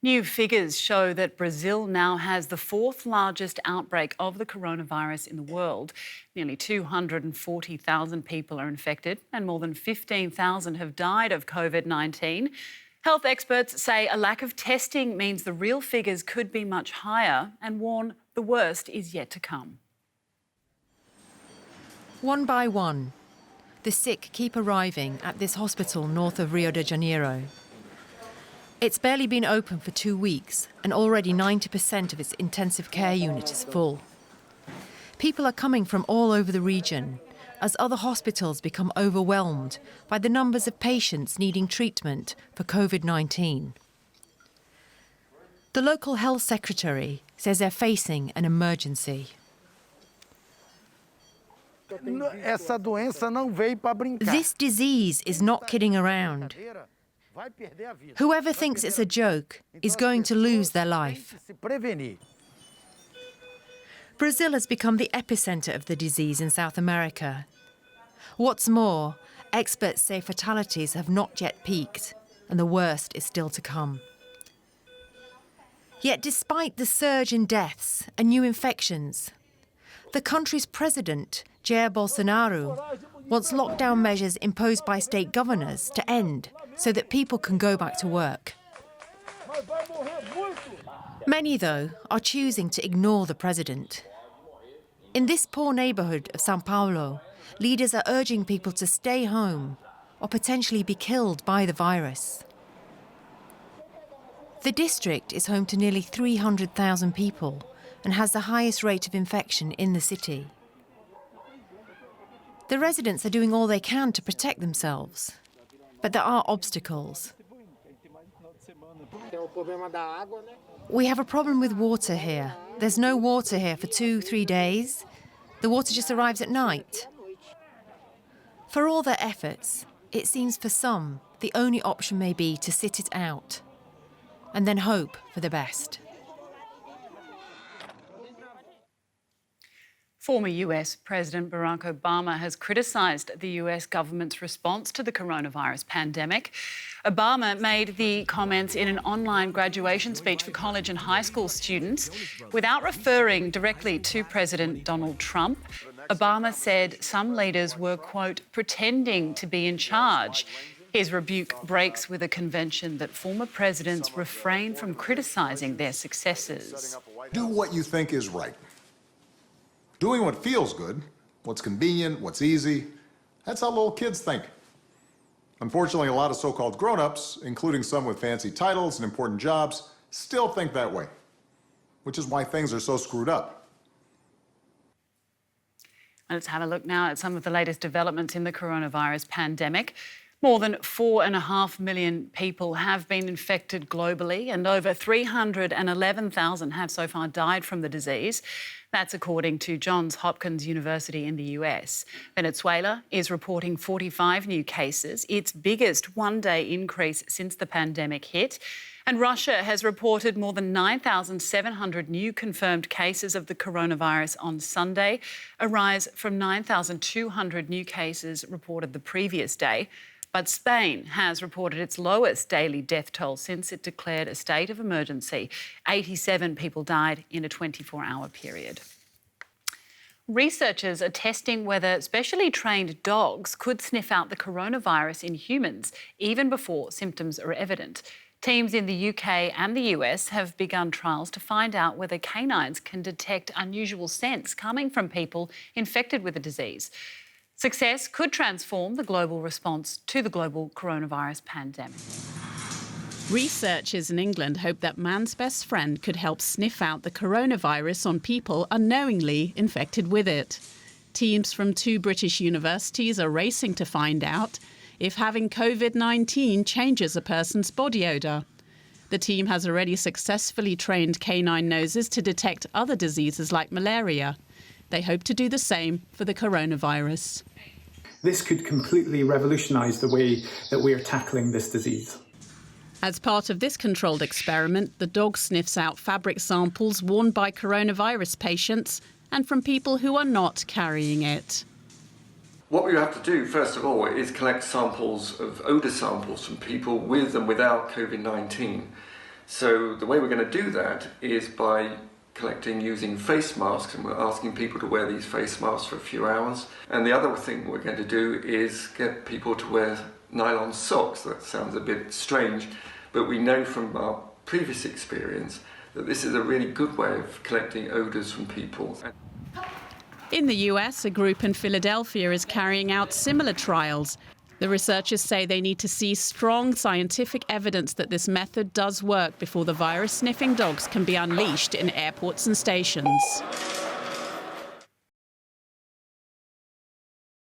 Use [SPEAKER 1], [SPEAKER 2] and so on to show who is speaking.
[SPEAKER 1] New figures show that Brazil now has the fourth largest outbreak of the coronavirus in the world. Nearly 240,000 people are infected and more than 15,000 have died of COVID-19. Health experts say a lack of testing means the real figures could be much higher and warn the worst is yet to come.
[SPEAKER 2] One by one, the sick keep arriving at this hospital north of Rio de Janeiro. It's barely been open for 2 weeks and already 90% of its intensive care unit is full. People are coming from all over the region as other hospitals become overwhelmed by the numbers of patients needing treatment for COVID-19. The local health secretary says they're facing an emergency. This disease is not kidding around. Whoever thinks it's a joke is going to lose their life. Brazil has become the epicenter of the disease in South America. What's more, experts say fatalities have not yet peaked and the worst is still to come. Yet despite the surge in deaths and new infections, the country's president, Jair Bolsonaro, wants lockdown measures imposed by state governors to end so that people can go back to work. Many, though, are choosing to ignore the president. In this poor neighbourhood of São Paulo, leaders are urging people to stay home or potentially be killed by the virus. The district is home to nearly 300,000 people and has the highest rate of infection in the city. The residents are doing all they can to protect themselves, but there are obstacles. We have a problem with water here. There's no water here for 2-3 days. The water just arrives at night. For all their efforts, it seems for some the only option may be to sit it out and then hope for the best.
[SPEAKER 1] Former US President Barack Obama has criticised the US government's response to the coronavirus pandemic. Obama made the comments in an online graduation speech for college and high school students. Without referring directly to President Donald Trump, Obama said some leaders were, quote, pretending to be in charge. His rebuke breaks with a convention that former presidents refrain from criticising their successors.
[SPEAKER 3] Do what you think is right. Doing what feels good, what's convenient, what's easy, that's how little kids think. Unfortunately, a lot of so-called grown-ups, including some with fancy titles and important jobs, still think that way, which is why things are so screwed up.
[SPEAKER 1] Let's have a look now at some of the latest developments in the coronavirus pandemic. More than 4.5 million people have been infected globally and over 311,000 have so far died from the disease. That's according to Johns Hopkins University in the US. Venezuela is reporting 45 new cases, its biggest one-day increase since the pandemic hit. And Russia has reported more than 9,700 new confirmed cases of the coronavirus on Sunday, a rise from 9,200 new cases reported the previous day. But Spain has reported its lowest daily death toll since it declared a state of emergency. 87 people died in a 24-hour period. Researchers are testing whether specially trained dogs could sniff out the coronavirus in humans even before symptoms are evident. Teams in the UK and the US have begun trials to find out whether canines can detect unusual scents coming from people infected with the disease. Success could transform the global response to the global coronavirus pandemic.
[SPEAKER 4] Researchers in England hope that man's best friend could help sniff out the coronavirus on people unknowingly infected with it. Teams from 2 British universities are racing to find out if having COVID-19 changes a person's body odour. The team has already successfully trained canine noses to detect other diseases like malaria. They hope to do the same for the coronavirus.
[SPEAKER 5] This could completely revolutionise the way that we are tackling this disease.
[SPEAKER 4] As part of this controlled experiment, the dog sniffs out fabric samples worn by coronavirus patients and from people who are not carrying it.
[SPEAKER 6] What we have to do, first of all, is collect samples of odour samples from people with and without COVID-19. So the way we're going to do that is by collecting using face masks, and we're asking people to wear these face masks for a few hours. And the other thing we're going to do is get people to wear nylon socks. That sounds a bit strange, but we know from our previous experience that this is a really good way of collecting odours from people.
[SPEAKER 4] In the US, a group in Philadelphia is carrying out similar trials. The researchers say they need to see strong scientific evidence that this method does work before the virus-sniffing dogs can be unleashed in airports and stations.